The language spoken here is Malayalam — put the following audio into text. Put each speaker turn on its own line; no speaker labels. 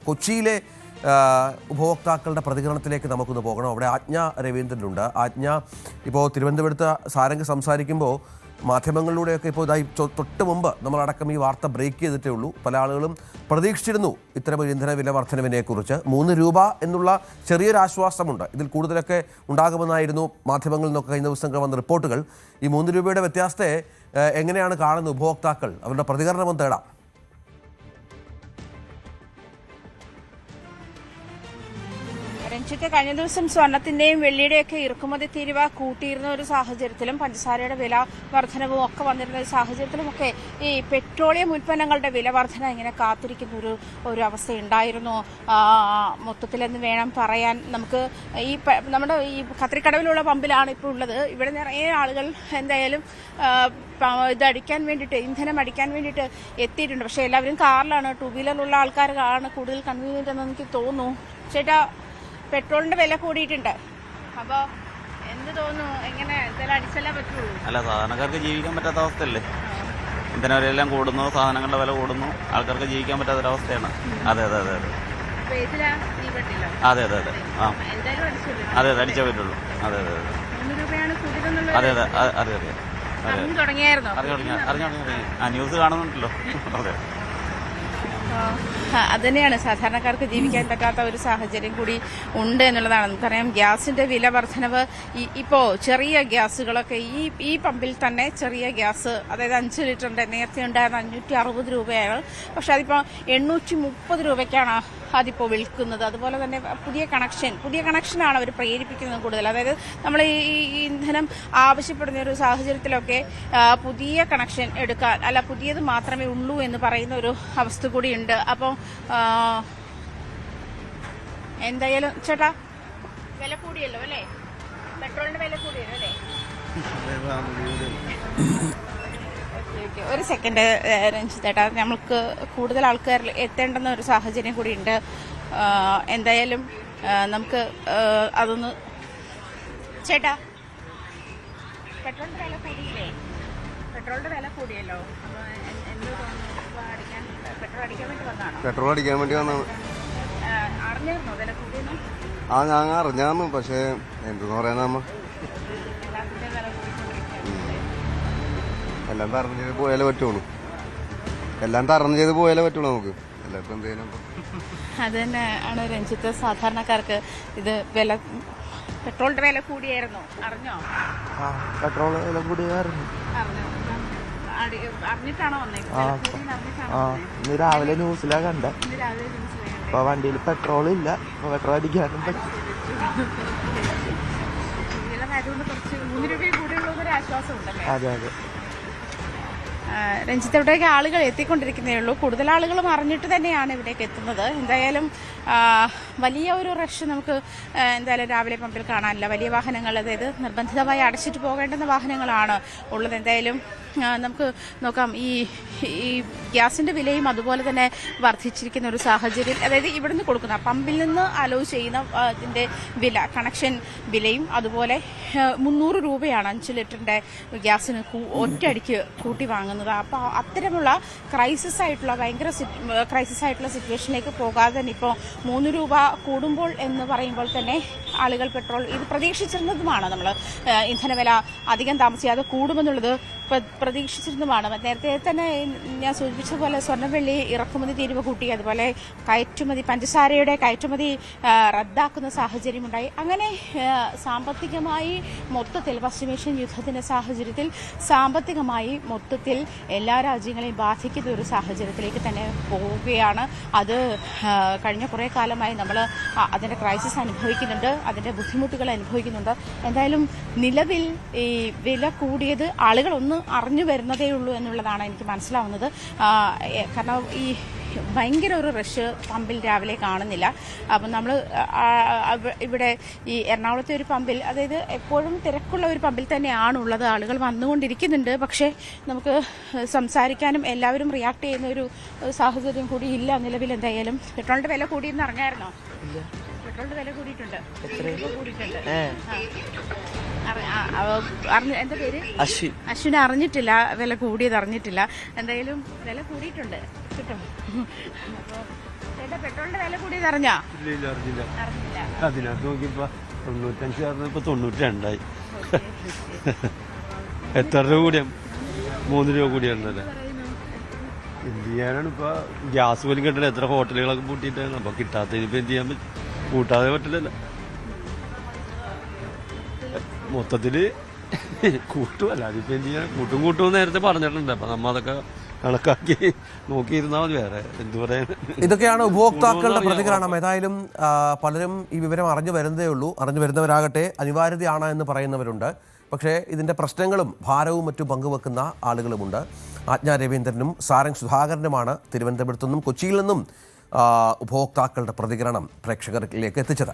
കൊച്ചിയിലെ ഉപഭോക്താക്കളുടെ പ്രതികരണത്തിലേക്ക് നമുക്കൊന്ന് പോകണം. അവിടെ ആജ്ഞ രവീന്ദ്രനുണ്ട്. ആജ്ഞ, ഇപ്പോൾ തിരുവനന്തപുരത്ത് സാരംഗ് സംസാരിക്കുമ്പോൾ മാധ്യമങ്ങളിലൂടെയൊക്കെ ഇപ്പോൾ ഇതായി തൊട്ട് മുമ്പ് നമ്മളടക്കം ഈ വാർത്ത ബ്രേക്ക് ചെയ്തിട്ടേ ഉള്ളൂ. പല ആളുകളും പ്രതീക്ഷിച്ചിരുന്നു ഇത്തരമൊരു ഇന്ധന വില വർധനവിനെക്കുറിച്ച്. 3 രൂപ എന്നുള്ള ചെറിയൊരു ആശ്വാസമുണ്ട്. ഇതിൽ കൂടുതലൊക്കെ ഉണ്ടാകുമെന്നായിരുന്നു മാധ്യമങ്ങളിൽ നിന്നൊക്കെ കഴിഞ്ഞ ദിവസങ്ങൾ വന്ന റിപ്പോർട്ടുകൾ. ഈ 3 രൂപയുടെ വ്യത്യാസത്തെ എങ്ങനെയാണ് കാണുന്നത് ഉപഭോക്താക്കൾ? അവരുടെ പ്രതികരണം തേടാം.
രഞ്ജിത്ത്, കഴിഞ്ഞ ദിവസം സ്വർണത്തിന്റെയും വെള്ളിയുടെയൊക്കെ ഇറക്കുമതി തീരുവ കൂട്ടിയിരുന്ന ഒരു സാഹചര്യത്തിലും പഞ്ചസാരയുടെ വില വർധനവും ഒക്കെ വന്നിരുന്ന ഒരു സാഹചര്യത്തിലുമൊക്കെ ഈ പെട്രോളിയം ഉൽപ്പന്നങ്ങളുടെ വില വർധന ഇങ്ങനെ കാത്തിരിക്കുന്ന ഒരു അവസ്ഥയുണ്ടായിരുന്നു മൊത്തത്തിലെന്ന് വേണം പറയാൻ. നമുക്ക് നമ്മുടെ ഈ കത്രിക്കടവിലുള്ള പമ്പിലാണ് ഇപ്പോൾ ഉള്ളത്. ഇവിടെ നിറയെ ആളുകൾ എന്തായാലും ഇതടിക്കാൻ വേണ്ടിയിട്ട്, ഇന്ധനം അടിക്കാൻ വേണ്ടിയിട്ട് എത്തിയിട്ടുണ്ട്. പക്ഷേ എല്ലാവരും കാറിലാണ്. 2 വീലറിലുള്ള ആൾക്കാർക്കാണ് കൂടുതൽ കൺവീനിയന്റ് എന്ന് എനിക്ക് തോന്നുന്നു. ചേട്ടാ, പെട്രോളിന്റെ വില കൂടിയിട്ടുണ്ട്. അപ്പോൾ എന്ത് തോന്നുന്നു? എങ്ങനെ ഇതെല്ലാം അടിച്ചല്ലേ പറ്റുള്ളൂ?
അല്ല, സാധാരണക്കാർക്ക് ജീവിക്കാൻ പറ്റാത്ത അവസ്ഥയല്ലേ. ഇന്ധന വിലയെല്ലാം കൂടുന്നു, സാധനങ്ങളുടെ വില കൂടുന്നു, ആൾക്കാർക്ക് ജീവിക്കാൻ പറ്റാത്തൊരവസ്ഥയാണ്. അതെ അതെ അതെ അതെ അതെ അതെ അതെ ആ അതെ അതെ അടിച്ചേ പറ്റുള്ളൂ. അതെ അതെ അതെ
3 രൂപയാണ് കൂടിയതെന്നുള്ളത്.
അതെ അതെ അതെ അതെ
അറിഞ്ഞു തുടങ്ങിയായിരുന്നോ?
അറിഞ്ഞു ന്യൂസ് കാണുന്നുണ്ടല്ലോ. അതെ,
അതുതന്നെയാണ്, സാധാരണക്കാർക്ക് ജീവിക്കാൻ പറ്റാത്ത ഒരു സാഹചര്യം കൂടി ഉണ്ട് എന്നുള്ളതാണ്. നമുക്കറിയാം, ഗ്യാസിന്റെ വില വർധനവ്. ഇപ്പോൾ ചെറിയ ഗ്യാസുകളൊക്കെ ഈ പമ്പിൽ തന്നെ ചെറിയ ഗ്യാസ്, അതായത് 5 ലിറ്ററിന്റെ നേരത്തെ ഉണ്ടായിരുന്ന 560 രൂപയാണ്. പക്ഷെ അതിപ്പോൾ 830 രൂപയ്ക്കാണ് അതിപ്പോൾ വിൽക്കുന്നത്. അതുപോലെ തന്നെ പുതിയ കണക്ഷനാണ് അവർ പ്രേരിപ്പിക്കുന്നത് കൂടുതൽ. അതായത് നമ്മൾ ഈ ഇന്ധനം ആവശ്യപ്പെടുന്ന ഒരു സാഹചര്യത്തിലൊക്കെ പുതിയ കണക്ഷൻ എടുക്കാൻ, അല്ല പുതിയത് മാത്രമേ ഉള്ളൂ എന്ന് പറയുന്ന ഒരു അവസ്ഥ കൂടിയുണ്ട്. അപ്പോൾ എന്തായാലും ചേട്ടാ, വില കൂടിയല്ലോ അല്ലേ? പെട്രോളിന്റെ വില കൂടിയല്ലോ അല്ലേ? ഒരു സെക്കൻഡ് രഞ്ജിത്തേട്ടാ, നമുക്ക് കൂടുതൽ ആൾക്കാരിൽ എത്തേണ്ടുന്ന ഒരു സാഹചര്യം കൂടിയുണ്ട്. എന്തായാലും നമുക്ക് അതൊന്ന്. ചേട്ടാ, പെട്രോളിന്റെ വില കൂടിയില്ലേ? പെട്രോളിന്റെ വില കൂടിയല്ലോ. അപ്പോൾ എന്ത് തോന്നുന്നു? പെട്രോൾ അടിക്കാൻ വേണ്ടി വന്നതാണോ?
പെട്രോൾ അടിക്കാൻ വേണ്ടി വന്നതാണ്.
അറിഞ്ഞായിരുന്നോ വില കൂടിയെന്ന്?
ഞാൻ അറിഞ്ഞായിരുന്നു. പക്ഷേ എന്തെന്ന് പറയാനാ, എല്ലാം തരണം ചെയ്ത് പോയാലേ പറ്റുള്ളൂ. നമുക്ക് എല്ലാവർക്കും എന്തെങ്കിലും.
അത് തന്നെ ആണ് രഞ്ജിത്ത്, സാധാരണക്കാർക്ക് ഇത് പെട്രോളിന്റെ വില കൂടിയായിരുന്നു. അറിഞ്ഞോ?
പെട്രോൾ വില കൂടിയായിരുന്നു.
അറിഞ്ഞിട്ടാണോ വന്നേക്കുന്നത്?
ഇന്ന് രാവിലെ ന്യൂസിലാ കണ്ടേ. ഇപ്പൊ വണ്ടിയിൽ പെട്രോൾ ഇല്ല. ഇപ്പൊ പെട്രോൾ അടിക്കാനും പറ്റും.
കുറച്ച് 3 രൂപ കൂടിയുള്ളൊരു ആശ്വാസം ഉണ്ടല്ലേ?
അതെ അതെ.
രഞ്ജിത്ത്, ഇവിടേക്ക് ആളുകൾ എത്തിക്കൊണ്ടിരിക്കുന്നേ ഉള്ളൂ. കൂടുതൽ ആളുകളും അറിഞ്ഞിട്ട് തന്നെയാണ് ഇവിടേക്ക് എത്തുന്നത്. എന്തായാലും വലിയ ഒരു റഷ് നമുക്ക് എന്തായാലും രാവിലെ പമ്പിൽ കാണാനില്ല. വലിയ വാഹനങ്ങൾ, അതായത് നിർബന്ധിതമായി അടച്ചിട്ട് പോകേണ്ടുന്ന വാഹനങ്ങളാണ് ഉള്ളത്. എന്തായാലും നമുക്ക് നോക്കാം. ഈ ഗ്യാസിന്റെ വിലയും അതുപോലെ തന്നെ വർദ്ധിച്ചിരിക്കുന്ന ഒരു സാഹചര്യം, അതായത് ഇവിടുന്ന് കൊടുക്കുന്ന പമ്പിൽ നിന്ന് അലോ ചെയ്യുന്ന ഇതിന്റെ വില, കണക്ഷൻ വിലയും അതുപോലെ 300 രൂപയാണ് 5 ലിറ്ററിന്റെ ഗ്യാസിന് ഒറ്റയടിക്ക് കൂട്ടി വാങ്ങുന്നത്. അപ്പോൾ അത്തരമുള്ള ഭയങ്കര ക്രൈസിസ് ആയിട്ടുള്ള സിറ്റുവേഷനിലേക്ക് പോകാതെ തന്നെ ഇപ്പോൾ 3 രൂപ കൂടുമ്പോൾ എന്ന് പറയുമ്പോൾ തന്നെ ആളുകൾ പെട്രോൾ ഇത് പ്രതീക്ഷിച്ചിരുന്നതുമാണ്. നമ്മൾ ഇന്ധനവില അധികം താമസിയാതെ കൂടുമെന്നുള്ളത് പ്രതീക്ഷിച്ചിരുന്നതുമാണ്. നേരത്തെ തന്നെ ഞാൻ സൂചിപ്പിച്ച പോലെ സ്വർണ്ണം വെള്ളി ഇറക്കുമതി തീരുവ കൂട്ടി, അതുപോലെ പഞ്ചസാരയുടെ കയറ്റുമതി റദ്ദാക്കുന്ന സാഹചര്യമുണ്ടായി. അങ്ങനെ സാമ്പത്തികമായി മൊത്തത്തിൽ പശ്ചിമേഷ്യൻ യുദ്ധത്തിന്റെ സാഹചര്യത്തിൽ സാമ്പത്തികമായി മൊത്തത്തിൽ എല്ലാ രാജ്യങ്ങളെയും ബാധിക്കുന്ന ഒരു സാഹചര്യത്തിലേക്ക് തന്നെ പോവുകയാണ്. അത് കഴിഞ്ഞ കുറേ കാലമായി നമ്മൾ അതിൻ്റെ ക്രൈസിസ് അനുഭവിക്കുന്നുണ്ട്, അതിൻ്റെ ബുദ്ധിമുട്ടുകൾ അനുഭവിക്കുന്നുണ്ട്. എന്തായാലും നിലവിൽ ഈ വില കൂടിയത് ആളുകളൊന്ന് അറിഞ്ഞു വരുന്നതേ ഉള്ളൂ എന്നുള്ളതാണ് എനിക്ക് മനസ്സിലാവുന്നത്. കാരണം ഈ ഭയങ്കര ഒരു റഷ് പമ്പിൽ രാവിലെ കാണുന്നില്ല. അപ്പം നമ്മൾ ഇവിടെ ഈ എറണാകുളത്തെ ഒരു പമ്പിൽ, അതായത് എപ്പോഴും തിരക്കുള്ള ഒരു പമ്പിൽ തന്നെയാണുള്ളത്. ആളുകൾ വന്നുകൊണ്ടിരിക്കുന്നുണ്ട്. പക്ഷേ നമുക്ക് സംസാരിക്കാനും എല്ലാവരും റിയാക്ട് ചെയ്യുന്ന ഒരു സാഹചര്യം കൂടി ഇല്ല നിലവിൽ. എന്തായാലും പെട്രോളിന്റെ വില കൂടിയെന്ന് അറിഞ്ഞായിരുന്നോ? പെട്രോളിന്റെ വില കൂടിയിട്ടുണ്ട്. എന്താ പേര്? അശ്വിനെ അറിഞ്ഞിട്ടില്ല, വില കൂടിയത് അറിഞ്ഞിട്ടില്ല. എന്തായാലും വില കൂടിയിട്ടുണ്ട് കേട്ടോ. അപ്പോൾ പെട്രോളിന്റെ വില കൂടിയത് അറിഞ്ഞാ?
ഇല്ല അറിഞ്ഞില്ല.
അറിഞ്ഞില്ല.
അതിനകത്ത് നോക്കിയപ്പോ 95 ആയിരുന്നു, ഇപ്പൊ 92 എത്ര രൂപ കൂടിയ? 3 രൂപ കൂടിയുണ്ടല്ലേ. എന്ത് ചെയ്യാനാണ് ഇപ്പൊ? ഗ്യാസ് പോലും കിട്ടില്ല. എത്ര ഹോട്ടലുകളൊക്കെ പൂട്ടിയിട്ടാണ്. അപ്പൊ കിട്ടാത്തതിനിപ്പോ എന്ത് ചെയ്യാൻ പറ്റും? കൂട്ടാതെ പറ്റില്ലല്ലോ. മൊത്തത്തില് കൂട്ടുമല്ല, അതിപ്പോ എന്ത് ചെയ്യാൻ? കൂട്ടും നേരത്തെ പറഞ്ഞിട്ടുണ്ട്. അപ്പൊ നമ്മ അതൊക്കെ കണക്കാക്കി നോക്കിയിരുന്നാൽ മതി. വേറെ എന്ത് പറയാൻ?
ഇതൊക്കെയാണ് ഉപഭോക്താക്കളുടെ പ്രതികരണം. ഏതായാലും പലരും ഈ വിവരം അറിഞ്ഞു വരുന്നതേ ഉള്ളൂ. അറിഞ്ഞു വരുന്നവരാകട്ടെ അനിവാര്യതയാണ് എന്ന് പറയുന്നവരുണ്ട്. പക്ഷേ ഇതിൻ്റെ പ്രശ്നങ്ങളും ഭാരവും മറ്റും പങ്കുവെക്കുന്ന ആളുകളുമുണ്ട്. ആജ്ഞ രവീന്ദ്രനും സാരംഗ് സുധാകരനുമാണ് തിരുവനന്തപുരത്തു നിന്നും കൊച്ചിയിൽ നിന്നും ഉപഭോക്താക്കളുടെ പ്രതികരണം പ്രേക്ഷകരിലേക്ക് എത്തിച്ചത്.